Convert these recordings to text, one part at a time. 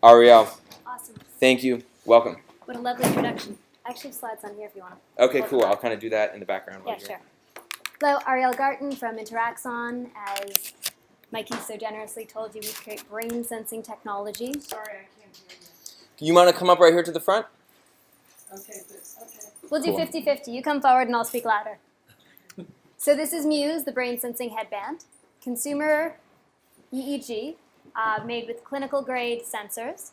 Ariel, Awesome. thank you. Welcome. What a lovely introduction. I actually have slides on here if you want to. Okay, cool. I'll kind of do that in the background. Yeah, sure. Hello, Ariel Garten from Interaxon. As Mikey so generously told you, we create brain sensing technology. Sorry, I can't hear you. You want to come up right here to the front? Okay, good. Okay. We'll do Cool. 50-50. You come forward and I'll speak louder. So this is Muse, the brain sensing headband. Consumer EEG, made with clinical grade sensors.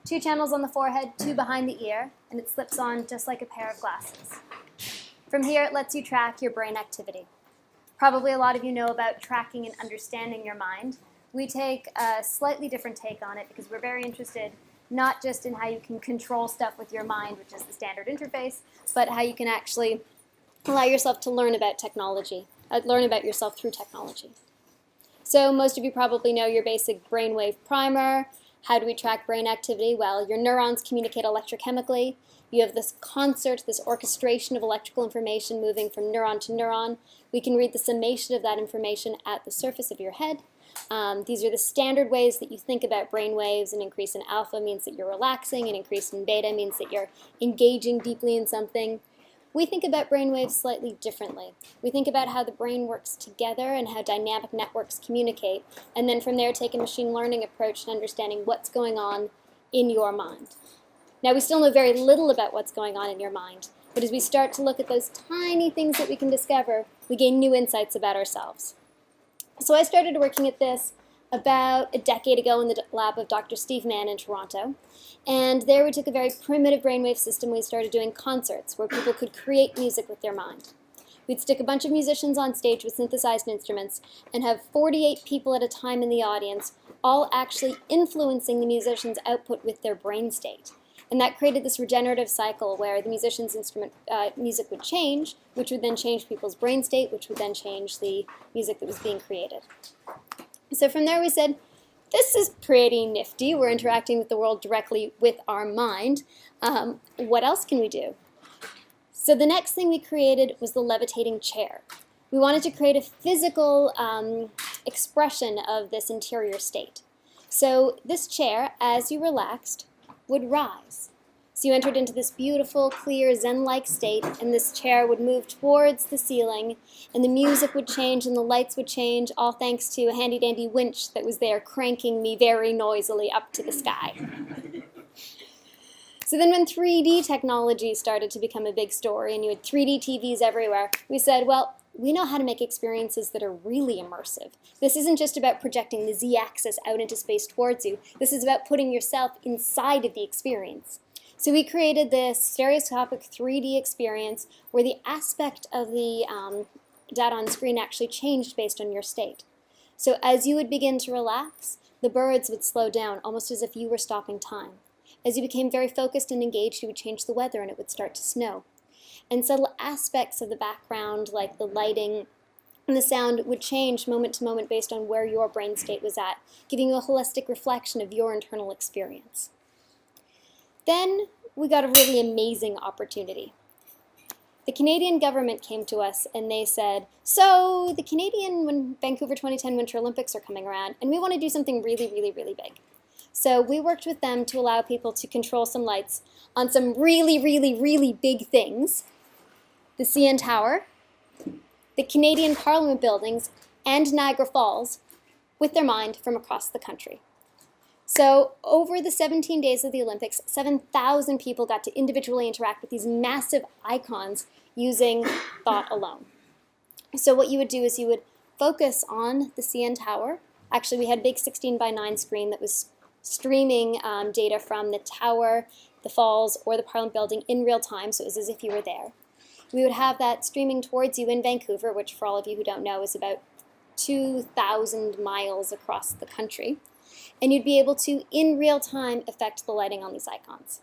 2 channels on the forehead, 2 behind the ear, and it slips on just like a pair of glasses. From here, it lets you track your brain activity. Probably a lot of you know about tracking and understanding your mind. We take a slightly different take on it because we're very interested not just in how you can control stuff with your mind, which is the standard interface, but how you can actually allow yourself to learn about technology, learn about yourself through technology. So most of you probably know your basic brainwave primer. How do we track brain activity? Well, your neurons communicate electrochemically. You have this concert, this orchestration of electrical information moving from neuron to neuron. We can read the summation of that information at the surface of your head. These are the standard ways that you think about brain waves. An increase in alpha means that you're relaxing. An increase in beta means that you're engaging deeply in something. We think about brainwaves slightly differently. We think about how the brain works together and how dynamic networks communicate, and then from there take a machine learning approach to understanding what's going on in your mind. Now, we still know very little about what's going on in your mind, but as we start to look at those tiny things that we can discover, we gain new insights about ourselves. So I started working at this about a decade ago in the lab of Dr. Steve Mann in Toronto. And there we took a very primitive brainwave system. We started doing concerts where people could create music with their mind. We'd stick a bunch of musicians on stage with synthesized instruments and have 48 people at a time in the audience, all actually influencing the musician's output with their brain state. And that created this regenerative cycle where the musician's music would change, which would then change people's brain state, which would then change the music that was being created. So from there we said, this is pretty nifty. We're interacting with the world directly with our mind. What else can we do? So the next thing we created was the Levitating Chair. We wanted to create a physical expression of this interior state. So this chair, as you relaxed, would rise. So you entered into this beautiful, clear, Zen-like state, and this chair would move towards the ceiling, and the music would change and the lights would change, all thanks to a handy-dandy winch that was there cranking me very noisily up to the sky. So then when 3D technology started to become a big story and you had 3D TVs everywhere, we said, well, we know how to make experiences that are really immersive. This isn't just about projecting the z-axis out into space towards you. This is about putting yourself inside of the experience. So we created this stereoscopic 3D experience where the aspect of the data on screen actually changed based on your state. So as you would begin to relax, the birds would slow down, almost as if you were stopping time. As you became very focused and engaged, you would change the weather and it would start to snow. And subtle aspects of the background, like the lighting and the sound, would change moment to moment based on where your brain state was at, giving you a holistic reflection of your internal experience. Then we got a really amazing opportunity. The Canadian government came to us and they said, so the Vancouver 2010 Winter Olympics are coming around and we want to do something really, really, really big. So we worked with them to allow people to control some lights on some really, really, really big things. The CN Tower, the Canadian Parliament buildings, and Niagara Falls with their mind from across the country. So over the 17 days of the Olympics, 7,000 people got to individually interact with these massive icons using thought alone. So what you would do is you would focus on the CN Tower. Actually, we had a big 16:9 screen that was streaming data from the tower, the falls, or the Parliament building in real time, so it was as if you were there. We would have that streaming towards you in Vancouver, which for all of you who don't know is about 2,000 miles across the country. And you'd be able to, in real time, affect the lighting on these icons.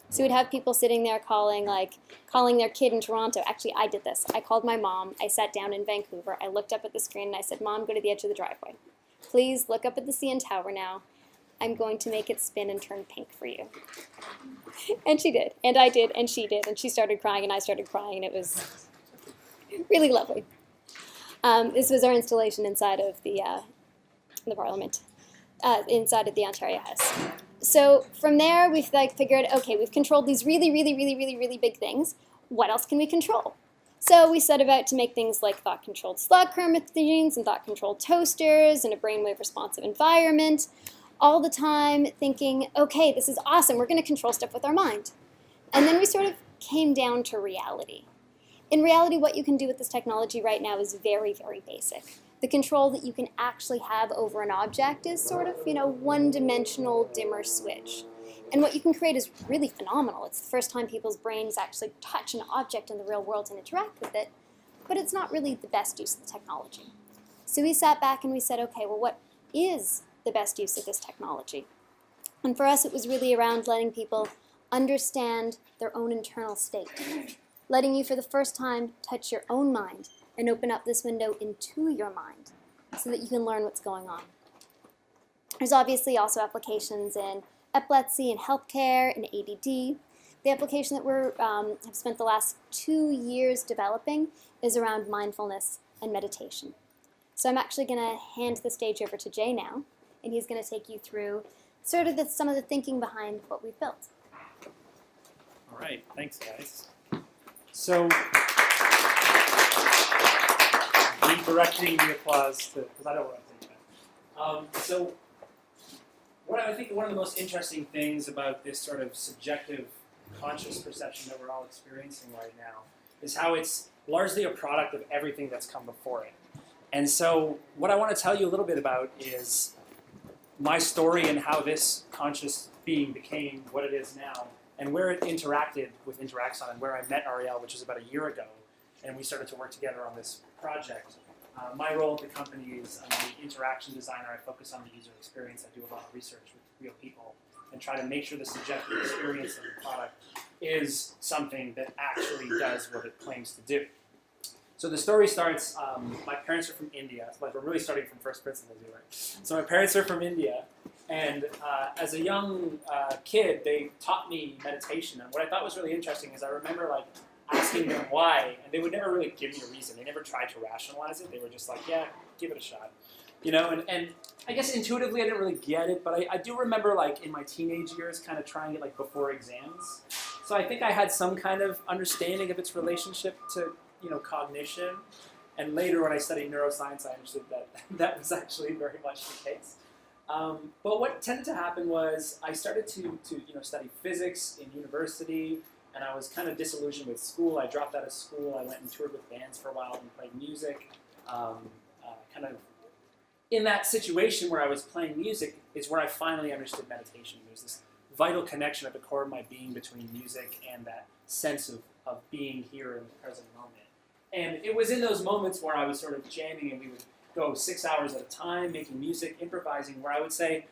So we'd have people sitting there calling their kid in Toronto. Actually, I did this. I called my mom. I sat down in Vancouver. I looked up at the screen and I said, Mom, go to the edge of the driveway. Please look up at the CN Tower now. I'm going to make it spin and turn pink for you. And she did, and I did, and she did, and she started crying, and I started crying, and it was really lovely. This was our installation inside of the Parliament, inside of the Ontario House. So from there, we've figured, okay, we've controlled these really, really, really, really, really big things. What else can we control? So we set about to make things like thought-controlled slot car machines and thought-controlled toasters and a brainwave-responsive environment, all the time thinking, okay, this is awesome, we're going to control stuff with our mind. And then we sort of came down to reality. In reality, what you can do with this technology right now is very, very basic. The control that you can actually have over an object is sort of, one-dimensional dimmer switch. And what you can create is really phenomenal. It's the first time people's brains actually touch an object in the real world and interact with it, but it's not really the best use of the technology. So we sat back and we said, okay, well, what is the best use of this technology? And for us, it was really around letting people understand their own internal state, letting you for the first time touch your own mind and open up this window into your mind so that you can learn what's going on. There's obviously also applications in epilepsy and healthcare and ADD. The application that we have spent the last 2 years developing is around mindfulness and meditation. So I'm actually going to hand the stage over to Jay now, and he's going to take you through sort of some of the thinking behind what we've built. All right, thanks guys. So, redirecting the applause to, because I don't want to take that. So, what I think one of the most interesting things about this sort of subjective conscious perception that we're all experiencing right now is how it's largely a product of everything that's come before it. And so what I want to tell you a little bit about is my story and how this conscious being became what it is now, and where it interacted with Interaxon, and where I met Ariel, which was about a year ago, and we started to work together on this project. My role at the company is I'm the interaction designer. I focus on the user experience. I do a lot of research with real people and try to make sure the subjective experience of the product is something that actually does what it claims to do. So the story starts, my parents are from India. Like we're really starting from first principles here, right? So my parents are from India, and as a young kid, they taught me meditation. And what I thought was really interesting is I remember asking them why, and they would never really give me a reason. They never tried to rationalize it. They were just like, yeah, give it a shot. And I guess intuitively I didn't really get it, but I do remember in my teenage years kind of trying it before exams. So I think I had some kind of understanding of its relationship to cognition. And later when I studied neuroscience, I understood that that was actually very much the case. But what tended to happen was I started to study physics in university, and I was kind of disillusioned with school. I dropped out of school. I went and toured with bands for a while and played music. Kind of in that situation where I was playing music is where I finally understood meditation. There's this vital connection at the core of my being between music and that sense of being here in the present moment. And it was in those moments where I was sort of jamming, and we would go 6 hours at a time, making music, improvising, where I would say,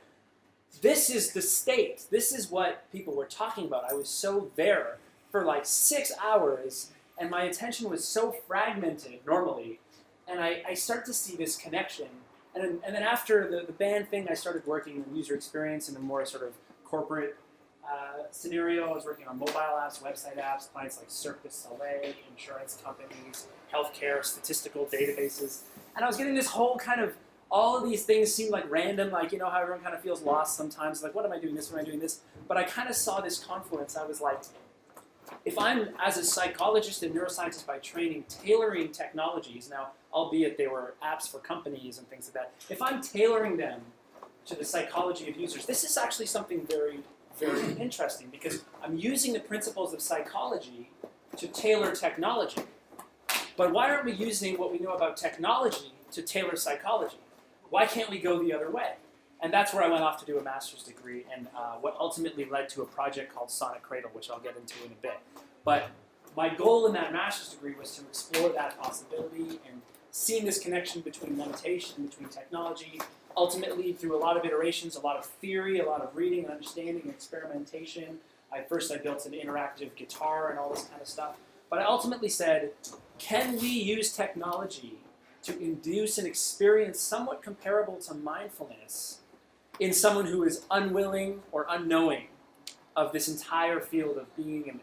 this is the state. This is what people were talking about. I was so there for 6 hours, and my attention was so fragmented normally, and I start to see this connection. And then after the band thing, I started working in user experience in a more sort of corporate scenario. I was working on mobile apps, website apps, clients like Cirque du Soleil, insurance companies, healthcare, statistical databases. And I was getting this whole kind of, all of these things seemed random, how everyone kind of feels lost sometimes, what am I doing this, what am I doing this? But I kind of saw this confluence. I was like, if I'm, as a psychologist and neuroscientist by training, tailoring technologies, now, albeit they were apps for companies and things like that, if I'm tailoring them to the psychology of users, this is actually something very, very interesting, because I'm using the principles of psychology to tailor technology. But why aren't we using what we know about technology to tailor psychology? Why can't we go the other way? And that's where I went off to do a master's degree, and what ultimately led to a project called Sonic Cradle, which I'll get into in a bit. But my goal in that master's degree was to explore that possibility and seeing this connection between meditation, between technology, ultimately through a lot of iterations, a lot of theory, a lot of reading and understanding and experimentation. First I built an interactive guitar and all this kind of stuff. But I ultimately said, can we use technology to induce an experience somewhat comparable to mindfulness in someone who is unwilling or unknowing of this entire field of being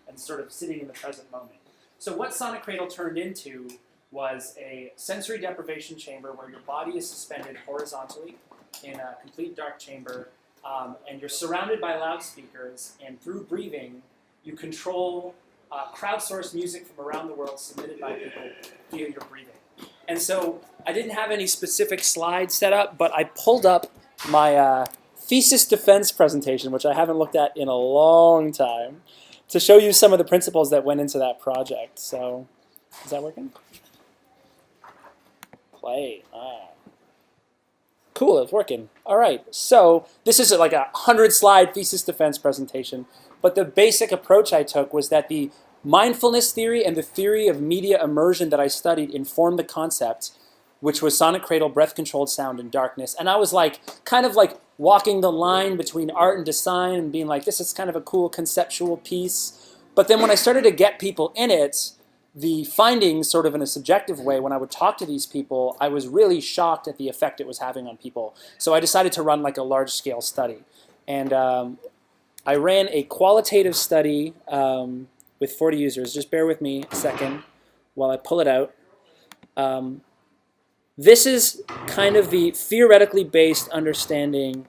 and sort of sitting in the present moment? So what Sonic Cradle turned into was a sensory deprivation chamber where your body is suspended horizontally in a complete dark chamber, and you're surrounded by loudspeakers, and through breathing, you control crowdsourced music from around the world submitted by people via your breathing. And so I didn't have any specific slides set up, but I pulled up my thesis defense presentation, which I haven't looked at in a long time, to show you some of the principles that went into that project. So, is that working? Play. Cool, it's working. All right, so this is like a 100-slide thesis defense presentation, but the basic approach I took was that the mindfulness theory and the theory of media immersion that I studied informed the concept, which was sonic cradle, breath-controlled sound, and darkness. And I was like, kind of like walking the line between art and design and being like, this is kind of a cool conceptual piece. But then when I started to get people in it, the findings, sort of in a subjective way, when I would talk to these people, I was really shocked at the effect it was having on people. So I decided to run like a large-scale study. And I ran a qualitative study with 40 users. Just bear with me a second while I pull it out. This is kind of the theoretically based understanding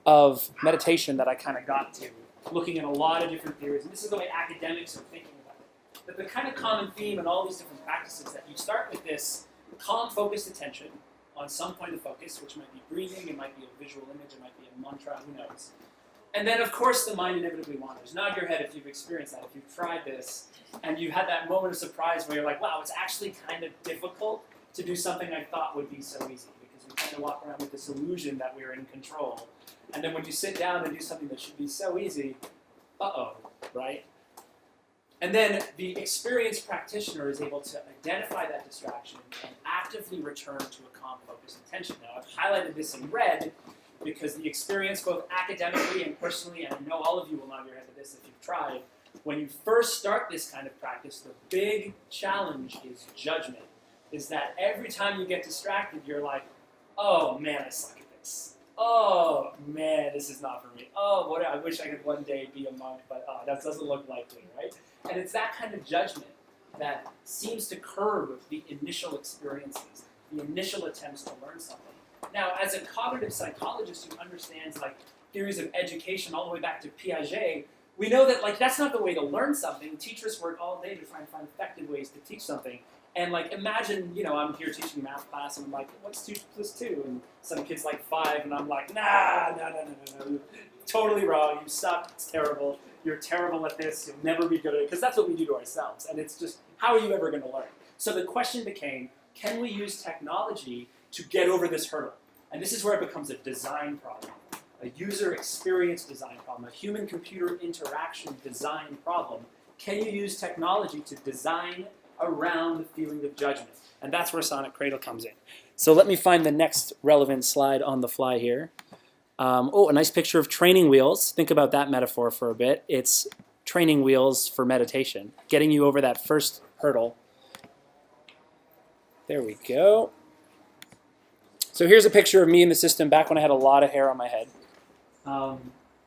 of meditation that I kind of got to, looking at a lot of different theories. And this is the way academics are thinking about it. But the kind of common theme in all these different practices that you start with this calm, focused attention on some point of focus, which might be breathing, it might be a visual image, it might be a mantra, who knows. And then, of course, the mind inevitably wanders. Nod your head if you've experienced that, if you've tried this, and you had that moment of surprise where you're like, wow, it's actually kind of difficult to do something I thought would be so easy, because we kind of walk around with this illusion that we're in control. And then when you sit down and do something that should be so easy, uh-oh, right? And then the experienced practitioner is able to identify that distraction and actively return to a calm, focused attention. Now, I've highlighted this in red because the experience, both academically and personally, and I know all of you will nod your head to this if you've tried, when you first start this kind of practice, the big challenge is judgment. Is that every time you get distracted, you're like, oh man, I suck at this. Oh man, this is not for me. Oh, I wish I could one day be a monk, but that doesn't look likely, right? And it's that kind of judgment that seems to curb the initial experiences, the initial attempts to learn something. Now, as a cognitive psychologist who understands like theories of education all the way back to Piaget, we know that like that's not the way to learn something. Teachers work all day to try and find effective ways to teach something. And like imagine, I'm here teaching math class and I'm like, what's 2 plus 2? And some kid's like 5 and I'm like, no. Totally wrong. You suck. It's terrible. You're terrible at this. You'll never be good at it. Because that's what we do to ourselves. And it's just, how are you ever going to learn? So the question became, can we use technology to get over this hurdle? And this is where it becomes a design problem, a user experience design problem, a human-computer interaction design problem. Can you use technology to design around the feeling of judgment? And that's where Sonic Cradle comes in. So let me find the next relevant slide on the fly here. A nice picture of training wheels. Think about that metaphor for a bit. It's training wheels for meditation, getting you over that first hurdle. There we go. So here's a picture of me in the system back when I had a lot of hair on my head.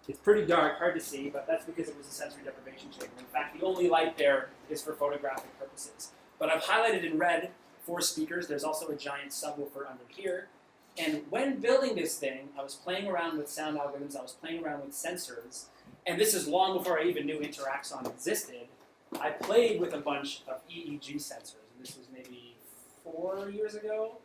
It's pretty dark, hard to see, but that's because it was a sensory deprivation chamber. In fact, the only light there is for photographic purposes. But I've highlighted in red 4 speakers. There's also a giant subwoofer under here. And when building this thing, I was playing around with sound algorithms, I was playing around with sensors, and this is long before I even knew Interaxon existed. I played with a bunch of EEG sensors, and this was maybe 4 years ago.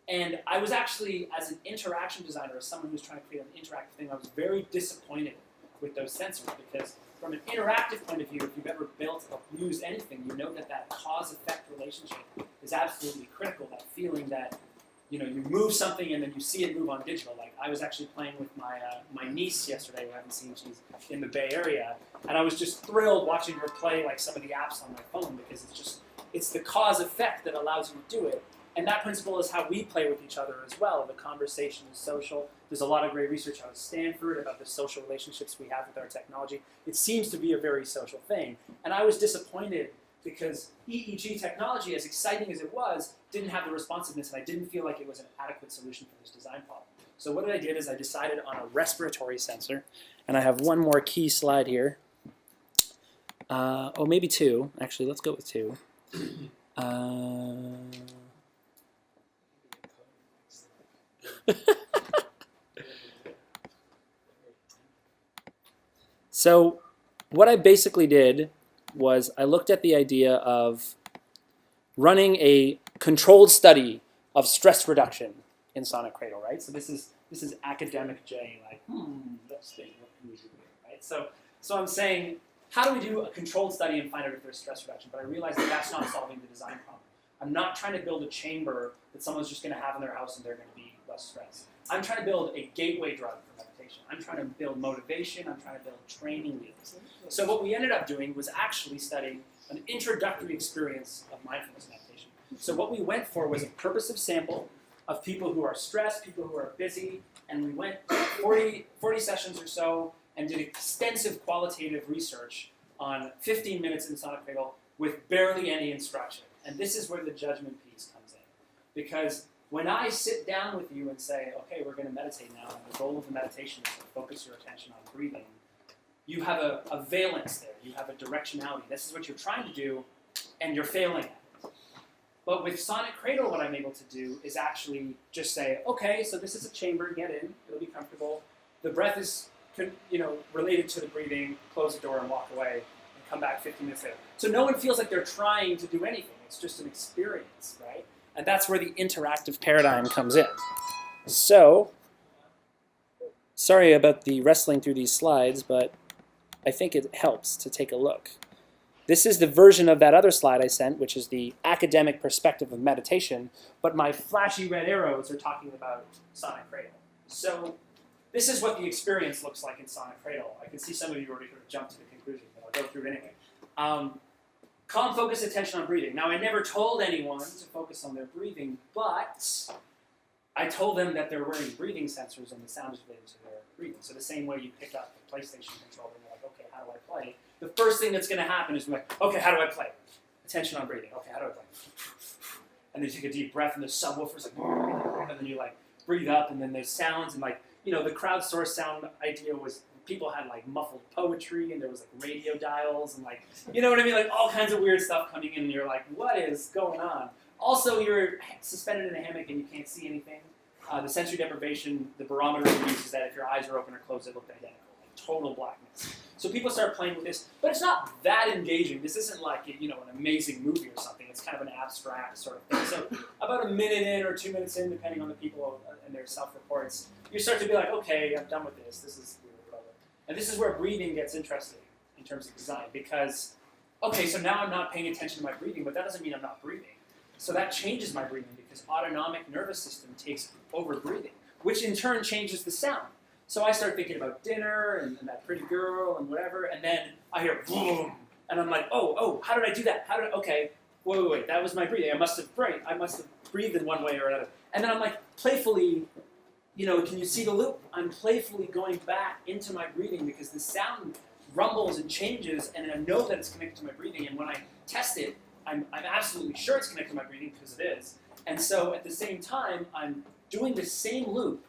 And I was actually, as an interaction designer, as someone who's trying to create an interactive thing, I was very disappointed with those sensors because from an interactive point of view, if you've ever built or used anything, you know that that cause-effect relationship is absolutely critical, that feeling that you move something and then you see it move on digital. Like I was actually playing with my niece yesterday, who I haven't seen, she's in the Bay Area, and I was just thrilled watching her play like some of the apps on my phone because it's the cause-effect that allows you to do it. And that principle is how we play with each other as well. The conversation is social. There's a lot of great research out of Stanford about the social relationships we have with our technology. It seems to be a very social thing. And I was disappointed because EEG technology, as exciting as it was, didn't have the responsiveness, and I didn't feel like it was an adequate solution for this design problem. So what I did is I decided on a respiratory sensor, and I have one more key slide here. Maybe 2. Actually, let's go with 2. So what I basically did was I looked at the idea of running a controlled study of stress reduction in sonic cradle, right? So this is academic J, like, let's think, what can we do here, right? So I'm saying, how do we do a controlled study and find out if there's stress reduction? But I realized that that's not solving the design problem. I'm not trying to build a chamber that someone's just going to have in their house and they're going to be less stressed. I'm trying to build a gateway drug for meditation. I'm trying to build motivation. I'm trying to build training wheels. So what we ended up doing was actually studying an introductory experience of mindfulness meditation. So what we went for was a purposive sample of people who are stressed, people who are busy, and we went 40 sessions or so and did extensive qualitative research on 15 minutes in sonic cradle with barely any instruction. And this is where the judgment piece comes in. Because when I sit down with you and say, okay, we're going to meditate now, and the goal of the meditation is to focus your attention on breathing, you have a valence there. You have a directionality. This is what you're trying to do, and you're failing at it. But with sonic cradle, what I'm able to do is actually just say, okay, so this is a chamber, get in, it'll be comfortable. The breath is related to the breathing, close the door and walk away, and come back 15 minutes later. So no one feels like they're trying to do anything. It's just an experience, right? And that's where the interactive paradigm comes in. So, sorry about the wrestling through these slides, but I think it helps to take a look. This is the version of that other slide I sent, which is the academic perspective of meditation, but my flashy red arrows are talking about sonic cradle. So this is what the experience looks like in sonic cradle. I can see some of you already sort of jumped to the conclusion, but I'll go through it anyway. Calm, focused attention on breathing. Now, I never told anyone to focus on their breathing, but I told them that they're wearing breathing sensors and the sound is related to their breathing. So the same way you pick up the PlayStation controller and you're like, okay, how do I play? The first thing that's going to happen is like, okay, how do I play? Attention on breathing. Okay, how do I play? And then you take a deep breath and the subwoofer's like, and then you like breathe up and then there's sounds and like, the crowdsourced sound idea was people had like muffled poetry and there was like radio dials and like, you know what I mean? Like all kinds of weird stuff coming in and you're like, what is going on? Also, you're suspended in a hammock and you can't see anything. The sensory deprivation, the barometer uses that if your eyes are open or closed, they look identical, like total blackness. So people start playing with this, but it's not that engaging. This isn't like, an amazing movie or something. It's kind of an abstract sort of thing. So about a minute in or 2 minutes in, depending on the people and their self-reports, you start to be like, okay, I'm done with this. This is weird, whatever. And this is where breathing gets interesting in terms of design because, okay, so now I'm not paying attention to my breathing, but that doesn't mean I'm not breathing. So that changes my breathing because autonomic nervous system takes over breathing, which in turn changes the sound. So I start thinking about dinner and that pretty girl and whatever, and then I hear boom, and I'm like, oh, how did I do that? Okay, wait, that was my breathing. I must have breathed in one way or another. And then I'm like playfully, can you see the loop? I'm playfully going back into my breathing because the sound rumbles and changes, and I know that it's connected to my breathing. And when I test it, I'm absolutely sure it's connected to my breathing because it is. And so at the same time, I'm doing the same loop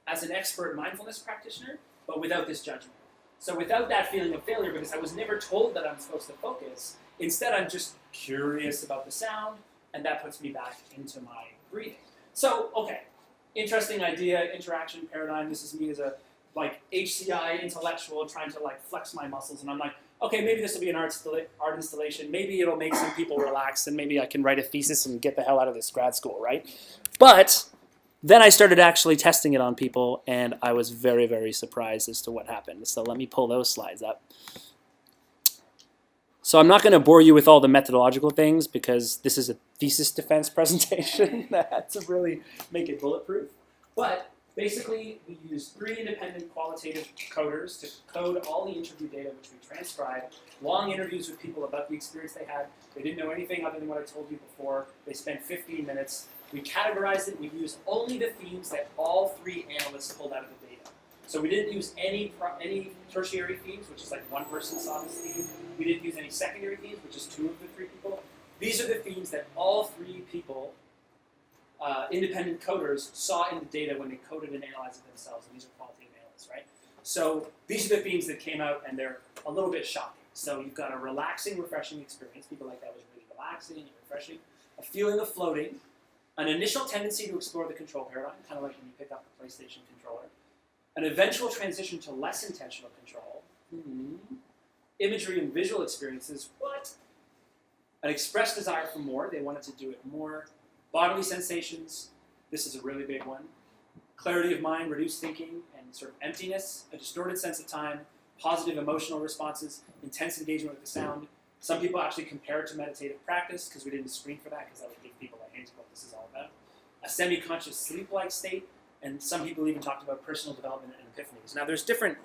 as an expert mindfulness practitioner, but without this judgment. So without that feeling of failure, because I was never told that I'm supposed to focus, instead I'm just curious about the sound, and that puts me back into my breathing. So, okay, interesting idea, interaction paradigm. This is me as a HCI intellectual trying to flex my muscles, and I'm like, okay, maybe this will be an art installation. Maybe it'll make some people relax, and maybe I can write a thesis and get the hell out of this grad school, right? But then I started actually testing it on people, and I was very, very surprised as to what happened. So let me pull those slides up. So I'm not going to bore you with all the methodological things because this is a thesis defense presentation that had to really make it bulletproof. But basically, we used 3 independent qualitative coders to code all the interview data, which we transcribed, long interviews with people about the experience they had. They didn't know anything other than what I told you before. They spent 15 minutes. We categorized it. We used only the themes that all 3 analysts pulled out of the data. So we didn't use any tertiary themes, which is like one person saw this theme. We didn't use any secondary themes, which is 2 of the 3 people. These are the themes that all 3 people, independent coders, saw in the data when they coded and analyzed it themselves. And these are qualitative analysts, right? So these are the themes that came out, and they're a little bit shocking. So you've got a relaxing, refreshing experience. People like that was really relaxing and refreshing. A feeling of floating. An initial tendency to explore the control paradigm, kind of like when you pick up a PlayStation controller. An eventual transition to less intentional control, Imagery and visual experiences. What? An expressed desire for more. They wanted to do it more. Bodily sensations. This is a really big one. Clarity of mind, reduced thinking, and sort of emptiness. A distorted sense of time. Positive emotional responses. Intense engagement with the sound. Some people actually compare it to meditative practice because we didn't screen for that because that would give people a hint of what this is all about. A semi-conscious sleep-like state. And some people even talked about personal development and epiphanies. Now, there's different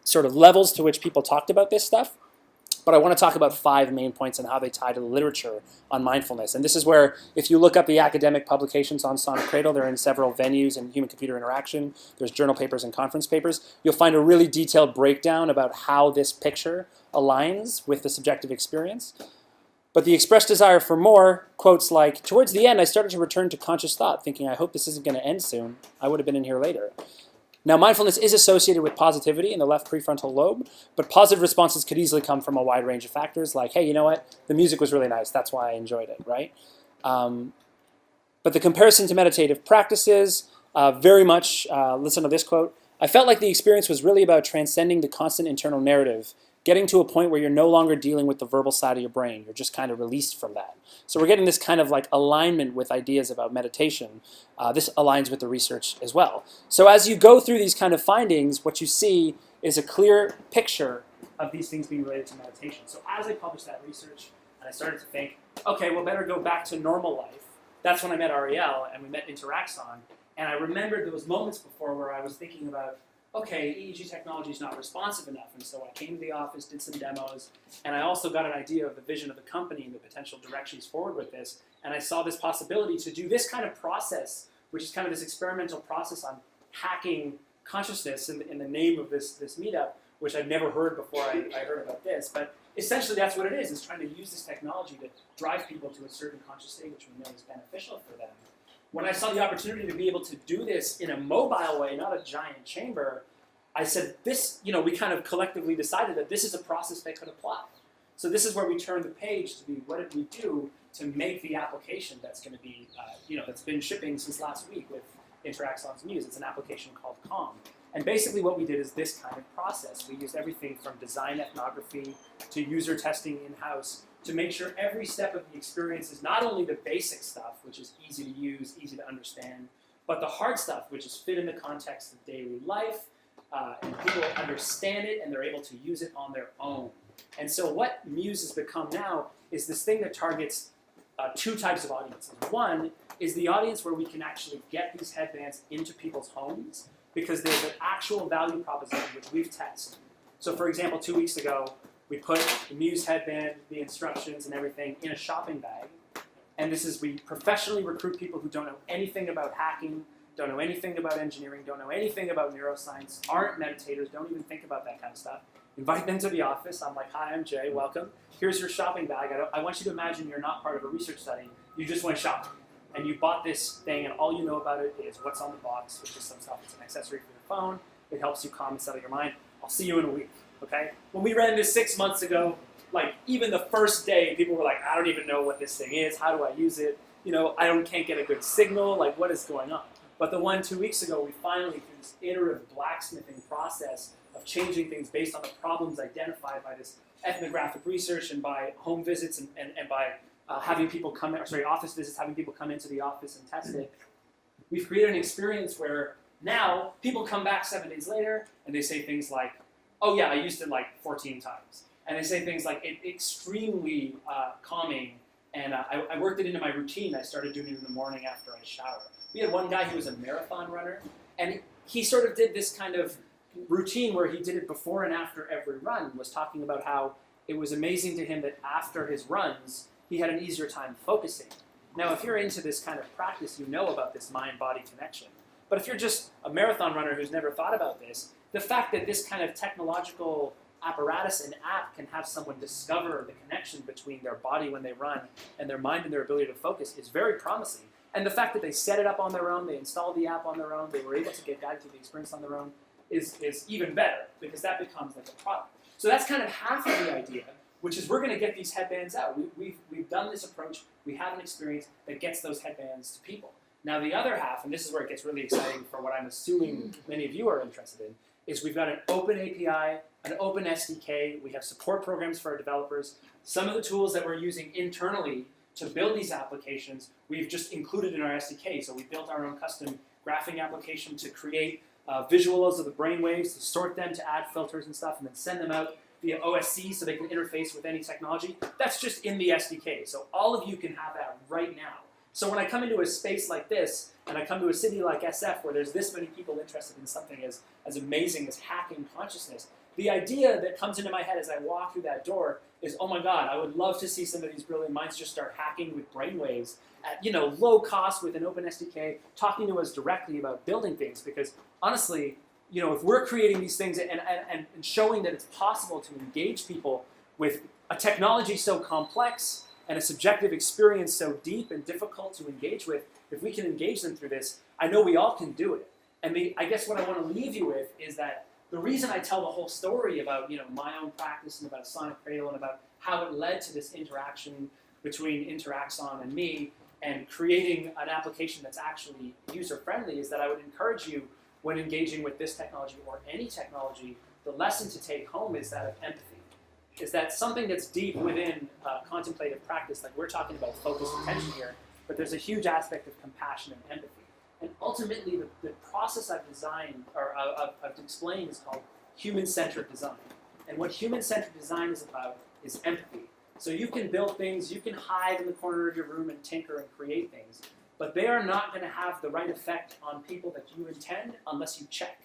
sort of levels to which people talked about this stuff, but I want to talk about 5 main points and how they tie to the literature on mindfulness. And this is where, if you look up the academic publications on Sonic Cradle, they're in several venues in human-computer interaction. There's journal papers and conference papers. You'll find a really detailed breakdown about how this picture aligns with the subjective experience. But the expressed desire for more, quotes like, towards the end, I started to return to conscious thought, thinking, I hope this isn't going to end soon. I would have been in here later. Now, mindfulness is associated with positivity in the left prefrontal lobe, but positive responses could easily come from a wide range of factors, like, hey, you know what? The music was really nice. That's why I enjoyed it, right? But the comparison to meditative practices, very much, listen to this quote, I felt like the experience was really about transcending the constant internal narrative, getting to a point where you're no longer dealing with the verbal side of your brain. You're just kind of released from that. So we're getting this kind of like alignment with ideas about meditation. This aligns with the research as well. So as you go through these kind of findings, what you see is a clear picture of these things being related to meditation. So as I published that research, and I started to think, okay, well, better go back to normal life. That's when I met Ariel, and we met Interaxon. And I remembered those moments before where I was thinking about, okay, EEG technology is not responsive enough. And so I came to the office, did some demos, and I also got an idea of the vision of the company and the potential directions forward with this. And I saw this possibility to do this kind of process, which is kind of this experimental process on hacking consciousness in the name of this meetup, which I'd never heard before I heard about this. But essentially that's what it is trying to use this technology to drive people to a certain conscious state, which we know is beneficial for them. When I saw the opportunity to be able to do this in a mobile way, not a giant chamber, I said this, we kind of collectively decided that this is a process that could apply. So this is where we turned the page to be, what did we do to make the application that's going to be, that's been shipping since last week with Interaxon's Muse. It's an application called Calm. And basically what we did is this kind of process. We used everything from design ethnography to user testing in-house to make sure every step of the experience is not only the basic stuff, which is easy to use, easy to understand, but the hard stuff, which is fit in the context of daily life, and people understand it and they're able to use it on their own. And so what Muse has become now is this thing that targets 2 types of audiences. One is the audience where we can actually get these headbands into people's homes because there's an actual value proposition which we've tested. So for example, 2 weeks ago, we put the Muse headband, the instructions and everything in a shopping bag. And this is, we professionally recruit people who don't know anything about hacking, don't know anything about engineering, don't know anything about neuroscience, aren't meditators, don't even think about that kind of stuff. Invite them to the office. I'm like, hi, I'm Jay, welcome. Here's your shopping bag. I want you to imagine you're not part of a research study. You just went shopping. And you bought this thing, and all you know about it is what's on the box, which is some stuff. It's an accessory for your phone. It helps you calm and settle your mind. I'll see you in a week, okay? When we ran this 6 months ago, like even the first day, people were like, I don't even know what this thing is. How do I use it? Can't get a good signal. Like, what is going on? But the one 2 weeks ago, we finally, through this iterative blacksmithing process of changing things based on the problems identified by this ethnographic research and by home visits and by having people come, office visits, having people come into the office and test it, we've created an experience where now people come back 7 days later and they say things like, oh yeah, I used it like 14 times. And they say things like, it's extremely calming, and I worked it into my routine. I started doing it in the morning after I shower. We had one guy who was a marathon runner, and he sort of did this kind of routine where he did it before and after every run, was talking about how it was amazing to him that after his runs, he had an easier time focusing. Now, if you're into this kind of practice, you know about this mind-body connection. But if you're just a marathon runner who's never thought about this, the fact that this kind of technological apparatus and app can have someone discover the connection between their body when they run and their mind and their ability to focus is very promising. And the fact that they set it up on their own, they installed the app on their own, they were able to get guided through the experience on their own, is even better, because that becomes like a product. So that's kind of half of the idea, which is we're going to get these headbands out. We've done this approach. We have an experience that gets those headbands to people. Now the other half, and this is where it gets really exciting for what I'm assuming many of you are interested in, is we've got an open API an open SDK. We have support programs for our developers. Some of the tools that we're using internally to build these applications, we've just included in our SDK. So we built our own custom graphing application to create visuals of the brainwaves, to sort them, to add filters and stuff, and then send them out via OSC so they can interface with any technology. That's just in the SDK. So all of you can have that right now. So when I come into a space like this, and I come to a city like SF where there's this many people interested in something as amazing as hacking consciousness, the idea that comes into my head as I walk through that door is, oh my God, I would love to see some of these brilliant minds just start hacking with brainwaves at low cost with an open SDK, talking to us directly about building things. Because honestly, if we're creating these things and showing that it's possible to engage people with a technology so complex and a subjective experience so deep and difficult to engage with, if we can engage them through this, I know we all can do it. And I guess what I want to leave you with is that the reason I tell the whole story about my own practice and about Sonic Cradle and about how it led to this interaction between Interaxon and me and creating an application that's actually user-friendly is that I would encourage you, when engaging with this technology or any technology, the lesson to take home is that of empathy. Is that something that's deep within contemplative practice, like we're talking about focused attention here, but there's a huge aspect of compassion and empathy. And ultimately, the process I've designed, or I've explained, is called human-centered design. And what human-centered design is about is empathy. So you can build things, you can hide in the corner of your room and tinker and create things, but they are not going to have the right effect on people that you intend unless you check.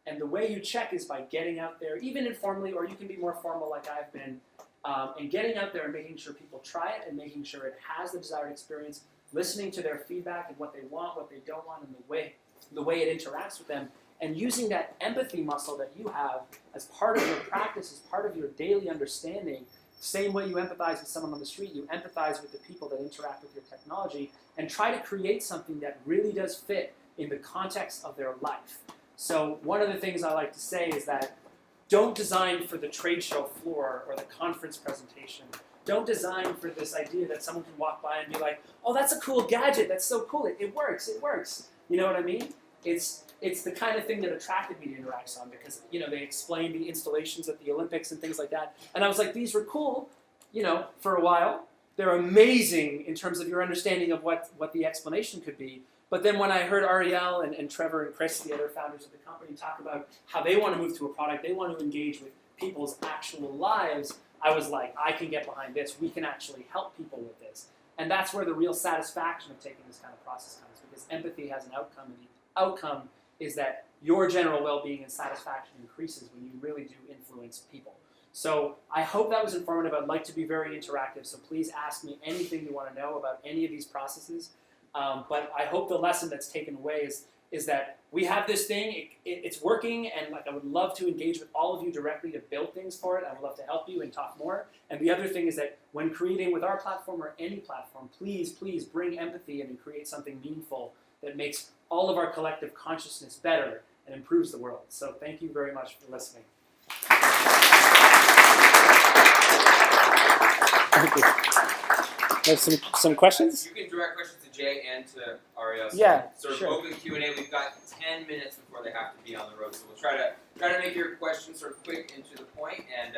And the way you check is by getting out there, even informally, or you can be more formal like I've been, and getting out there and making sure people try it and making sure it has the desired experience, listening to their feedback and what they want, what they don't want, and the way it interacts with them, and using that empathy muscle that you have as part of your practice, as part of your daily understanding. Same way you empathize with someone on the street, you empathize with the people that interact with your technology, and try to create something that really does fit in the context of their life. So one of the things I like to say is that don't design for the trade show floor or the conference presentation. Don't design for this idea that someone can walk by and be like, oh, that's a cool gadget, that's so cool, it works. You know what I mean? It's the kind of thing that attracted me to Interaxon because, they explained the installations at the Olympics and things like that. And I was like, these were cool, for a while. They're amazing in terms of your understanding of what the explanation could be. But then when I heard Ariel and Trevor and Chris, the other founders of the company, talk about how they want to move to a product, they want to engage with people's actual lives, I was like, I can get behind this. We can actually help people with this. And that's where the real satisfaction of taking this kind of process comes, because empathy has an outcome, and the outcome is that your general well-being and satisfaction increases when you really do influence people. So I hope that was informative. I'd like to be very interactive, so please ask me anything you want to know about any of these processes. But I hope the lesson that's taken away is that we have this thing, it's working, and I would love to engage with all of you directly to build things for it. I would love to help you and talk more. And the other thing is that when creating with our platform or any platform, please bring empathy in and create something meaningful that makes all of our collective consciousness better and improves the world. So thank you very much for listening. Thank you. There's some questions? You can direct questions to Jay and to Ariel. So Yeah, sort of sure. open Q&A. We've got 10 minutes before they have to be on the road, so we'll try to make your questions sort of quick and to the point, and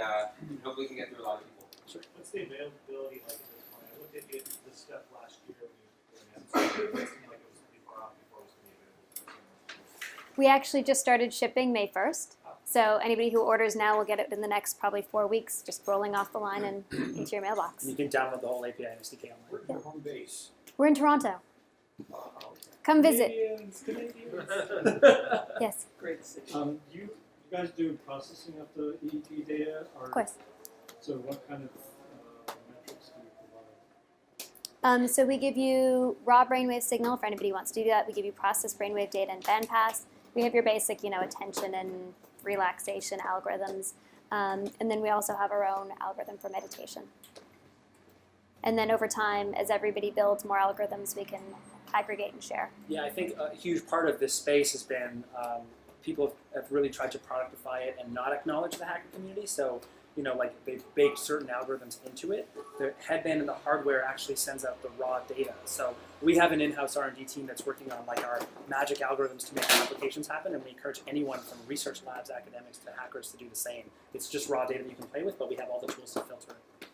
hopefully we can get through a lot of people. Sure. What's the availability like at this point? I looked at this stuff last year when you it seemed like it was pretty far off before it was going to be available. We actually just started shipping May 1st. So anybody who orders now will get it in the next probably 4 weeks, just rolling off the line and into your mailbox. You can download the whole API and SDK online. Where's your home base? We're in Toronto. Come visit. Canadians. Yes, Great city. You guys do processing of the EEG data? Or, of course. So what kind of metrics do you provide? So we give you raw brainwave signal for anybody who wants to do that. We give you processed brainwave data and bandpass. We have your basic, attention and relaxation algorithms. And then we also have our own algorithm for meditation. And then over time, as everybody builds more algorithms, we can aggregate and share. Yeah, I think a huge part of this space has been people have really tried to productify it and not acknowledge the hacker community. So like they've baked certain algorithms into it. The headband and the hardware actually sends out the raw data. So we have an in-house R&D team that's working on like our magic algorithms to make our applications happen, and we encourage anyone from research labs, academics, to hackers to do the same. It's just raw data that you can play with, but we have all the tools to filter it.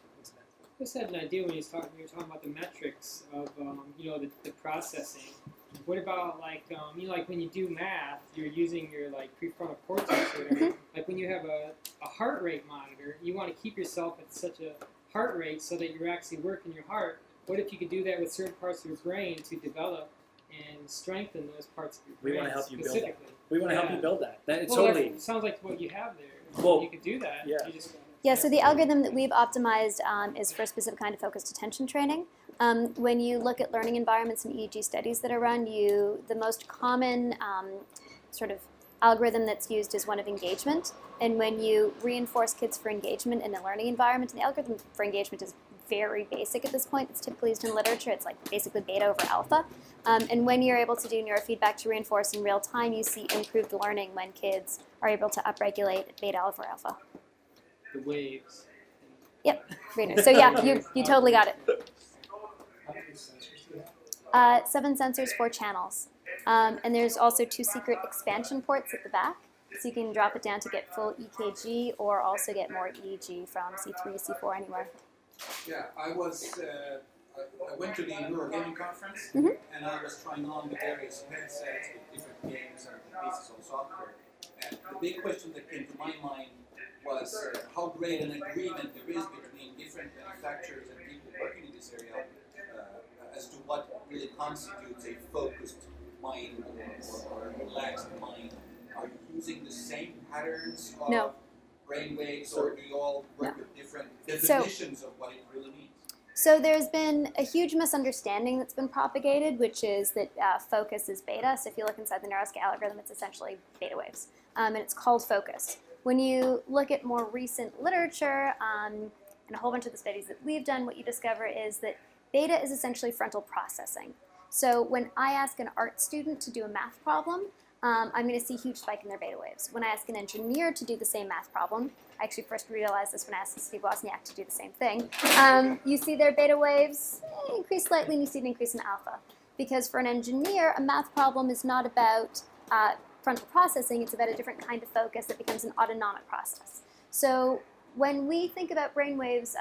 I just had an idea when you were talking about the metrics of the processing. What about like like when you do math, you're using your like prefrontal cortex or whatever. Like when you have a heart rate monitor, you want to keep yourself at such a heart rate so that you're actually working your heart. What if you could do that with certain parts of your brain to develop and strengthen those parts of your brain? We want to help you build that. specifically? We want to help you build that. It's Well, totally. that sounds like what you have there. Well, You could do that. yeah. You just, Yeah, so the algorithm that we've optimized is for a specific kind of focused attention training. When you look at learning environments and EEG studies that are run, the most common sort of algorithm that's used is one of engagement. And when you reinforce kids for engagement in a learning environment, and the algorithm for engagement is very basic at this point. It's typically used in literature. It's like basically beta over alpha. And when you're able to do neurofeedback to reinforce in real time, you see improved learning when kids are able to upregulate beta over alpha. the waves. Yep, very nice. So yeah, you totally got it. 7 sensors, 4 channels. And there's also 2 secret expansion ports at the back. So you can drop it down to get full EKG or also get more EEG from C3, C4, anywhere. Yeah, I went to the Eurogaming conference Mhm. and I was trying on the various headsets with different games and pieces of software. And the big question that came to my mind was how great an agreement there is between different manufacturers and people working in this area as to what really constitutes a focused mind or a relaxed mind. Are you using the same patterns of No. brain waves, or do you all work No. with different definitions of what it really means? So there's been a huge misunderstanding that's been propagated, which is that focus is beta. So if you look inside the neuroscale algorithm, it's essentially beta waves, and it's called focus. When you look at more recent literature and a whole bunch of the studies that we've done, what you discover is that beta is essentially frontal processing. So when I ask an art student to do a math problem, I'm going to see a huge spike in their beta waves. When I ask an engineer to do the same math problem, I actually first realized this when I asked Steve Wozniak to do the same thing, you see their beta waves increase slightly and you see an increase in alpha. Because for an engineer, a math problem is not about frontal processing, it's about a different kind of focus that becomes an autonomic process. So when we think about brainwaves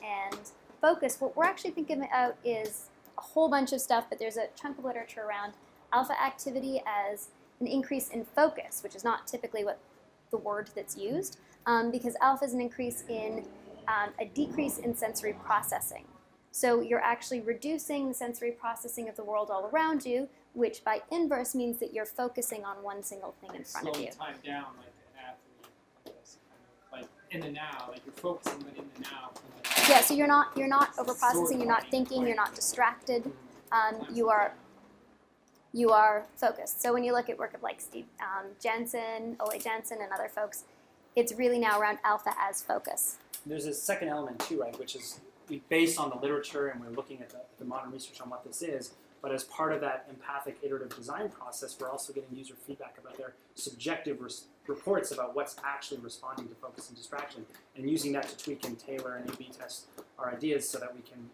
and focus, what we're actually thinking about is a whole bunch of stuff, but there's a chunk of literature around alpha activity as an increase in focus, which is not typically what the word that's used, because alpha is an increase in a decrease in sensory processing. So you're actually reducing the sensory processing of the world all around you, which by inverse means that you're focusing on one single thing in front of you. Slowing time down like the athlete, I guess, kind of like in the now, like you're focusing but in the now. Like, Yeah, so you're not overprocessing, you're not thinking, you're not distracted. You are focused. So when you look at work of like Steve Jensen, Ole Jensen, and other folks, it's really now around alpha as focus. There's a second element too, right, which is based on the literature, and we're looking at the modern research on what this is. But as part of that empathic iterative design process, we're also getting user feedback about their subjective reports about what's actually responding to focus and distraction, and using that to tweak and tailor and A/B test our ideas so that we can,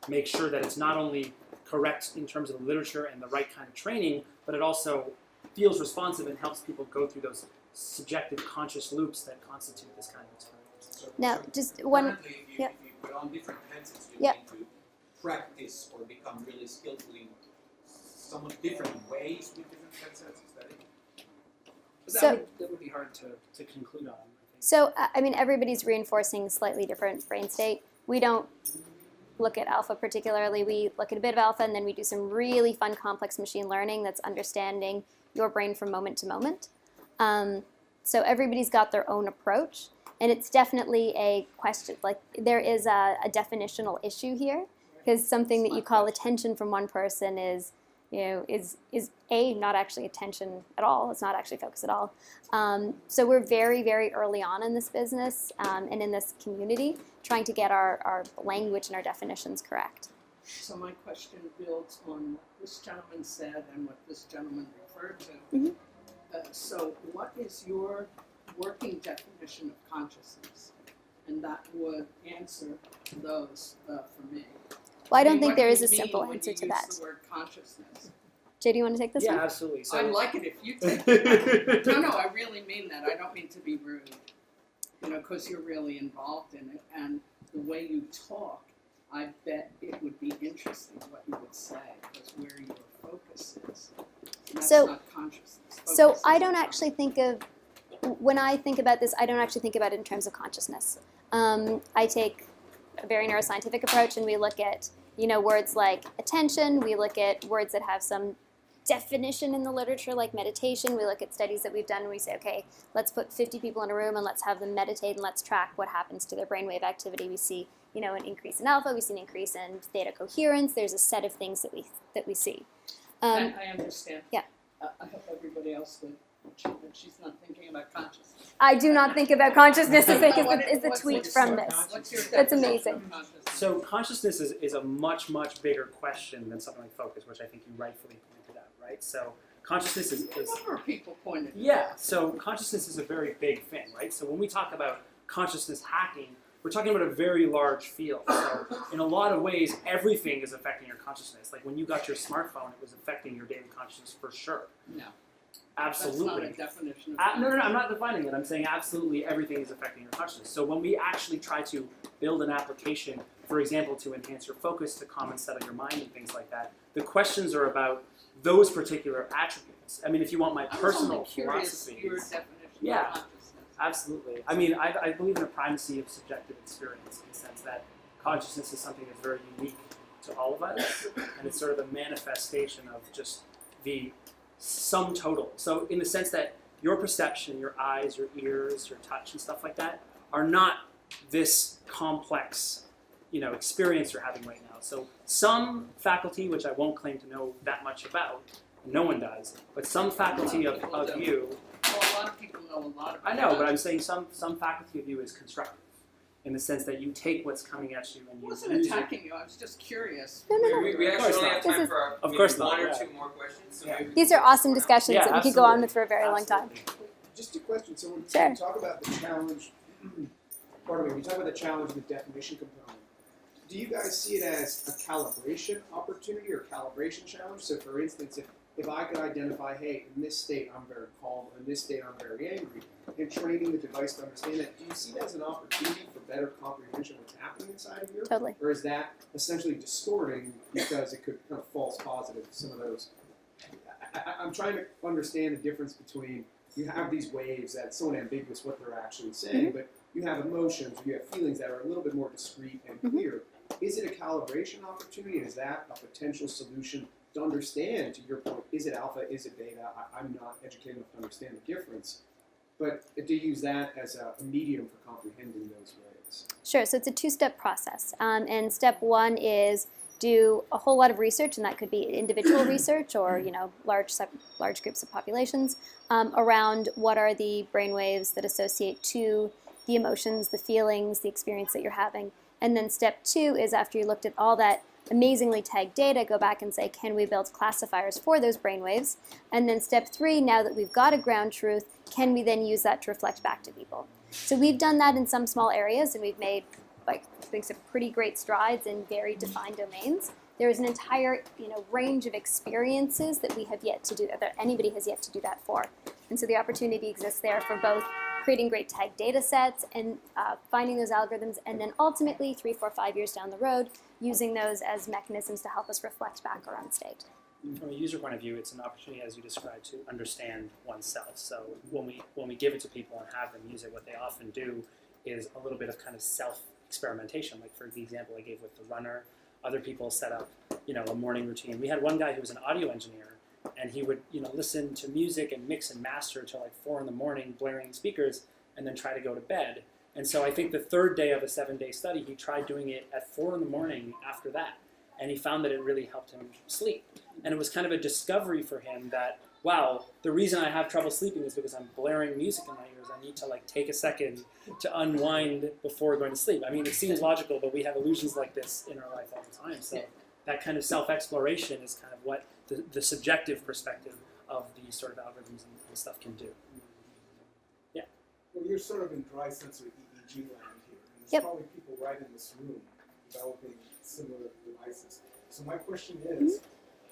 make sure that it's not only correct in terms of the literature and the right kind of training, but it also feels responsive and helps people go through those subjective conscious loops that constitute this kind of experience. Now, just one. Currently, if you put on different headsets, you Yeah. need to practice or become really skillful in somewhat different ways with different headsets. Is that it? But So- that would be hard to conclude on, I think. So, everybody's reinforcing slightly different brain state. We don't look at alpha particularly. We look at a bit of alpha, and then we do some really fun, complex machine learning that's understanding your brain from moment to moment. So everybody's got their own approach, and it's definitely a question. Like, there is a definitional issue here, because something that you call attention from one person is not actually attention at all. It's not actually focus at all. So we're very, very early on in this business and in this community, trying to get our language and our definitions correct. So my question builds on what this gentleman said and what this gentleman referred to. Mhm. So what is your working definition of consciousness? and that would answer those for me. Well, I don't mean, think what there do is you a simple mean when answer you to use that. the word consciousness? Jay, do you want to take this Yeah, one? absolutely. So I'd like it if you take it. No, I really mean that. I don't mean to be rude. Because you're really involved in it, and the way you talk, I bet it would be interesting what you would say, because where your focus is. And that's So- not consciousness. So Focus I is don't not- actually think of, when I think about this, I don't actually think about it in terms of consciousness. I take a very neuroscientific approach, and we look at, words like attention. We look at words that have some definition in the literature, like meditation. We look at studies that we've done, and we say, okay, let's put 50 people in a room, and let's have them meditate, and let's track what happens to their brainwave activity. We see, an increase in alpha. We see an increase in theta coherence. There's a set of things that we see. I understand. yeah. I hope everybody else would. But she's not thinking about consciousness. I do not think about consciousness. I think What is the what's tweet your- from this. What's your That's definition amazing. of consciousness? So consciousness is a much, much bigger question than something like focus, which I think you rightfully pointed out, right? So consciousness is A number of people pointed. yeah, so consciousness is a very big thing, right? So when we talk about consciousness hacking, we're talking about a very large field. So in a lot of ways, everything is affecting your consciousness. Like when you got your smartphone, it was affecting your daily consciousness for sure. No, Absolutely. that's not a definition of No, I'm not defining it. I'm saying absolutely everything is affecting your consciousness. So when we actually try to build an application, for example, to enhance your focus, to calm and settle your mind and things like that, the questions are about those particular attributes. I mean, if you want my I was personal only curious philosophy, your definition Yeah. of consciousness. absolutely. I mean, I believe in the primacy of subjective experience in the sense that consciousness is something that's very unique to all of us, and it's sort of the manifestation of just the sum total. So in the sense that your perception, your eyes, your ears, your touch, and stuff like that are not this complex, experience you're having right now. So some faculty, which I won't claim to know that much about, no one does, but some faculty of you, Well, a lot of people know a lot about I know, but I'm saying some faculty of you is constructive, in the sense that you take what's coming at you and I you wasn't use it. attacking you. I was just curious. No. We Of actually course only not. have time This is- for Of maybe course not, one or yeah. two more questions. So Yeah. maybe we These can are take awesome one now. discussions Yeah, that we could go on absolutely. with for a very long time. Absolutely. Just a question. So when Sure. you talk about the challenge, pardon me, when you talk about the challenge with definition component, do you guys see it as a calibration opportunity or calibration challenge? So for instance, if I could identify, hey, in this state I'm very calm, in this state I'm very angry, and training the device to understand that, do you see that as an opportunity for better comprehension of what's happening inside of you? Totally. Or is that essentially distorting because it could kind of false positive some of those? I'm trying to understand the difference between, you have these waves that's so ambiguous what they're actually saying, but you have emotions, you have feelings that are a little bit more discrete and clear. Is it a calibration opportunity? Is that a potential solution to understand, to your point, is it alpha, is it beta? I'm not educated enough to understand the difference, but to use that as a medium for comprehending those waves. Sure. So it's a two-step process. And step one is do a whole lot of research, and that could be individual research or large groups of populations around what are the brainwaves that associate to the emotions, the feelings, the experience that you're having. And then step two is, after you looked at all that amazingly tagged data, go back and say, can we build classifiers for those brainwaves? And then step three, now that we've got a ground truth, can we then use that to reflect back to people? So we've done that in some small areas, and we've made, I think, some pretty great strides in very defined domains. There is an entire range of experiences that we have yet to do, that anybody has yet to do that for. And so the opportunity exists there for both creating great tag data sets and finding those algorithms, and then ultimately 3, 4, 5 years down the road, using those as mechanisms to help us reflect back our own state. From a user point of view, it's an opportunity, as you described, to understand oneself. So when we give it to people and have them use it, what they often do is a little bit of kind of self-experimentation. Like for the example I gave with the runner, other people set up, a morning routine. We had one guy who was an audio engineer, and he would, listen to music and mix and master till like 4 a.m, blaring speakers, and then try to go to bed. And so I think the third day of a 7-day study, he tried doing it at 4 a.m. after that, and he found that it really helped him sleep. And it was kind of a discovery for him that, wow, the reason I have trouble sleeping is because I'm blaring music in my ears. I need to take a second to unwind before going to sleep. I mean, it seems logical, but we have illusions like this in our life all the time. So that kind of self-exploration is kind of what the subjective perspective of these sort of algorithms and stuff can do. Yeah. Well, you're sort of in dry sensory EEG land here, Yep. probably people right in this room developing similar devices. So my question is,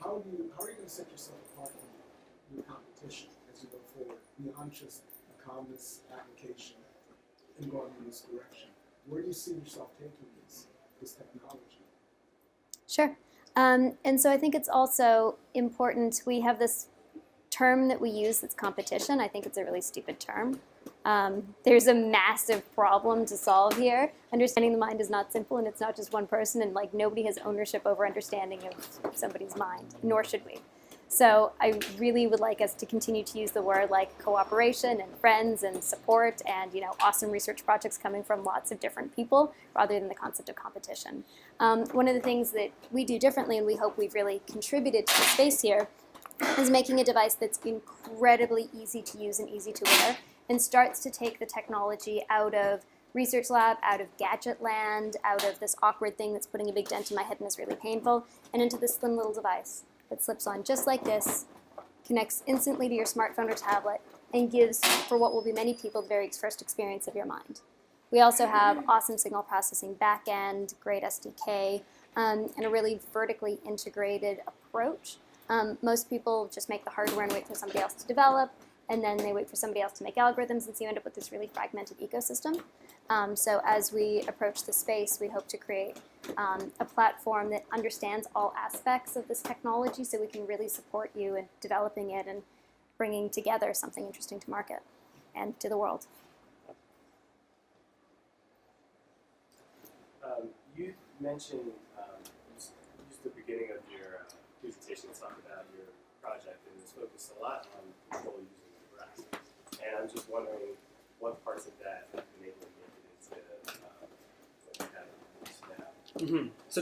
how are you going to set yourself apart from your competition as you go forward beyond just a calmness application and going in this direction? Where do you see yourself taking this technology? Sure. And so I think it's also important, we have this term that we use that's competition. I think it's a really stupid term. There's a massive problem to solve here. Understanding the mind is not simple, and it's not just one person, and like nobody has ownership over understanding of somebody's mind, nor should we. So I really would like us to continue to use the word like cooperation and friends and support and awesome research projects coming from lots of different people rather than the concept of competition. One of the things that we do differently, and we hope we've really contributed to the space here, is making a device that's incredibly easy to use and easy to wear and starts to take the technology out of research lab, out of gadget land, out of this awkward thing that's putting a big dent in my head and is really painful, and into this slim little device that slips on just like this, connects instantly to your smartphone or tablet, and gives, for what will be many people, the very first experience of your mind. We also have awesome signal processing backend, great SDK, and a really vertically integrated approach. Most people just make the hardware and wait for somebody else to develop, and then they wait for somebody else to make algorithms, and so you end up with this really fragmented ecosystem. So as we approach the space, we hope to create a platform that understands all aspects of this technology so we can really support you in developing it and bringing together something interesting to market and to the world. You mentioned, just the beginning of your presentation to talk about your project, and it's focused a lot on control using Interaxon. And I'm just wondering what parts of that have been able to make it into what we have in use now. So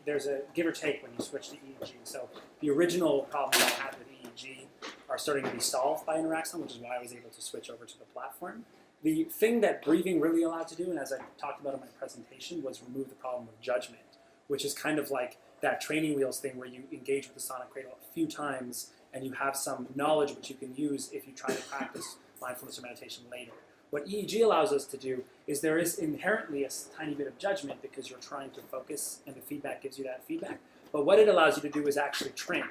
there's a give or take when you switch to EEG. So the original problems I had with EEG are starting to be solved by Interaxon, which is why I was able to switch over to the platform. The thing that breathing really allowed to do, and as I talked about in my presentation, was remove the problem of judgment, which is kind of like that training wheels thing where you engage with the sonic cradle a few times and you have some knowledge which you can use if you try to practice mindfulness or meditation later. What EEG allows us to do is there is inherently a tiny bit of judgment because you're trying to focus and the feedback gives you that feedback. But what it allows you to do is actually train.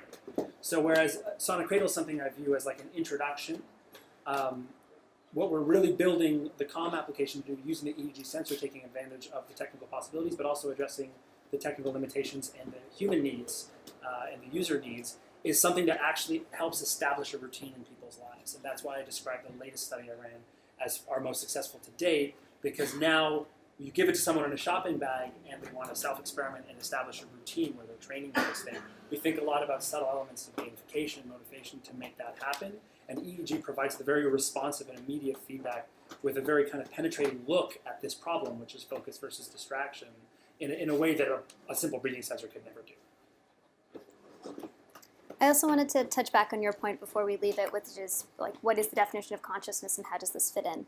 So whereas sonic cradle is something I view as like an introduction, what we're really building the calm application to do using the EEG sensor, taking advantage of the technical possibilities, but also addressing the technical limitations and the human needs and the user needs, is something that actually helps establish a routine in people's lives. And that's why I described the latest study I ran as our most successful to date, because now you give it to someone in a shopping bag and they want to self-experiment and establish a routine where they're training for this thing. We think a lot about subtle elements of gamification and motivation to make that happen. And EEG provides the very responsive and immediate feedback with a very kind of penetrating look at this problem, which is focus versus distraction, in a way that a simple breathing sensor could never do. I also wanted to touch back on your point before we leave it, which is like, what is the definition of consciousness and how does this fit in?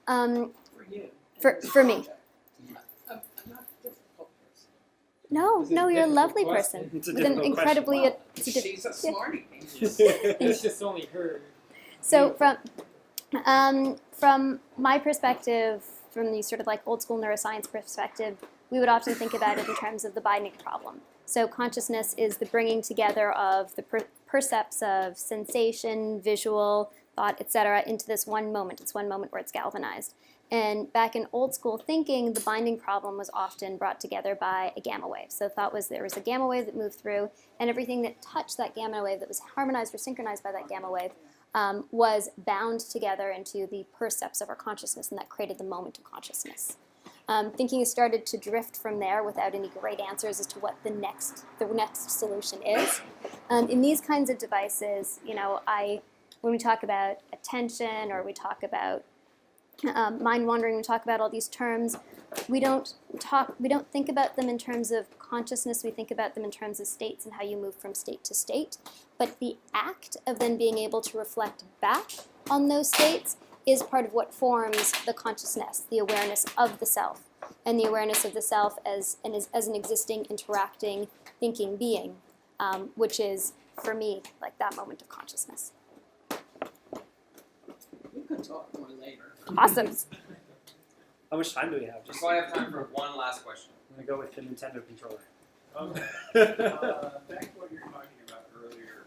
For you. For me. I'm not a difficult person. No, you're a lovely person. It's a With an difficult incredibly... question. She's a smarty. It's just only her. So from my perspective, from the sort of like old school neuroscience perspective, we would often think about it in terms of the binding problem. So consciousness is the bringing together of the percepts of sensation, visual, thought, etc. into this one moment. It's one moment where it's galvanized. And back in old school thinking, the binding problem was often brought together by a gamma wave. So thought was there was a gamma wave that moved through, and everything that touched that gamma wave that was harmonized or synchronized by that gamma wave was bound together into the percepts of our consciousness, and that created the moment of consciousness. Thinking has started to drift from there without any great answers as to what the next solution is. In these kinds of devices, when we talk about attention or we talk about mind wandering, we talk about all these terms, we don't think about them in terms of consciousness, we think about them in terms of states and how you move from state to state. But the act of then being able to reflect back on those states is part of what forms the consciousness, the awareness of the self, and the awareness of the self as an existing, interacting, thinking being, which is, for me, like that moment of consciousness. We could talk more later. Awesome. How much time do we have? We probably have time for one last question. I'm gonna go with the Nintendo controller. Okay. Back to what you were talking about earlier,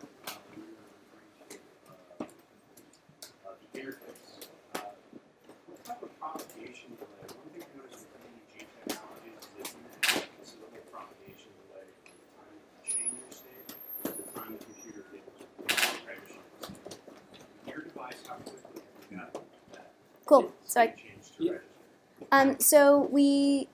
when you were referring to the interface. What type of propagation delay? One thing I noticed with EEG technologies is that you have considerable propagation delay from the time you change your state to the time the computer gets transition. Your device, how quickly have you got that Cool. So state change to register? So we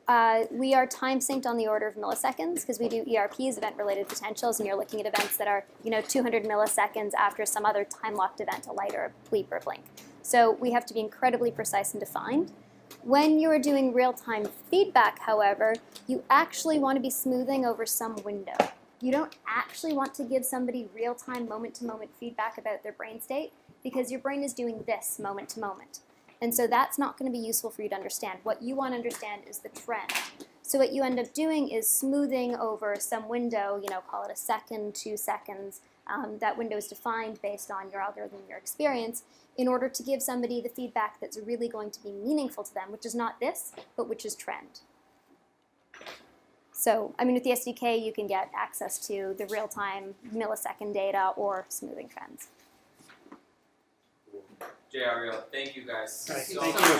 are time synced on the order of milliseconds because we do ERPs, event-related potentials, and you're looking at events that are 200 milliseconds after some other time-locked event, a light or a bleep or blink. So we have to be incredibly precise and defined. When you're doing real-time feedback, however, you actually want to be smoothing over some window. You don't actually want to give somebody real-time, moment-to-moment feedback about their brain state because your brain is doing this moment to moment. And so that's not going to be useful for you to understand. What you want to understand is the trend. So what you end up doing is smoothing over some window, call it a second, 2 seconds. That window is defined based on your algorithm, your experience, in order to give somebody the feedback that's really going to be meaningful to them, which is not this, but which is trend. So, with the SDK, you can get access to the real-time millisecond data or smoothing trends. Jay, Ariel, thank you guys All right, so thank much. you.